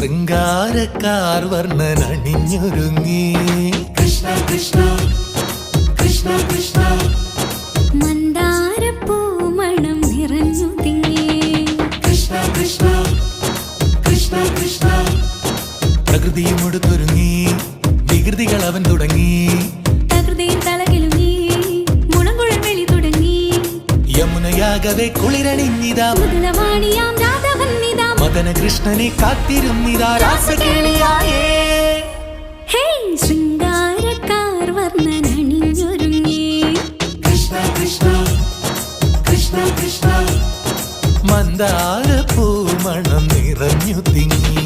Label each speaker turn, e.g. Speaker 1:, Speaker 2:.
Speaker 1: ശൃംഗാരക്കാർ വർണ്ണൻ അണിഞ്ഞൊരുങ്ങി കൃഷ്ണ കൃഷ്ണ കൃഷ്ണ കൃഷ്ണ
Speaker 2: മന്ദാരപ്പൂമണം നിറഞ്ഞു തിങ്ങി
Speaker 1: കൃഷ്ണ കൃഷ്ണ കൃഷ്ണ കൃഷ്ണ പ്രകൃതിയും ഒടുത്തൊരുങ്ങി വികൃതികൾ അവൻ തുടങ്ങി
Speaker 2: പ്രകൃതിയിൽ തലകിലുങ്ങി മുളങ്കുഴൽ വെളി തുടങ്ങി
Speaker 1: യമുനയാകവെ കുളിരണിഞ്ഞിതാ
Speaker 2: മുതലവാണിയാം രാധവന്നിതാ
Speaker 1: മദന കൃഷ്ണനെ കാത്തിരുന്നിതാ രാസകേളിയായേ
Speaker 2: ഹേ ശൃംഗാരക്കാർ വർണ്ണൻ അണിഞ്ഞൊരുങ്ങി
Speaker 1: കൃഷ്ണ കൃഷ്ണ കൃഷ്ണ കൃഷ്ണ മന്ദാരപ്പൂമണം നിറഞ്ഞു തിങ്ങി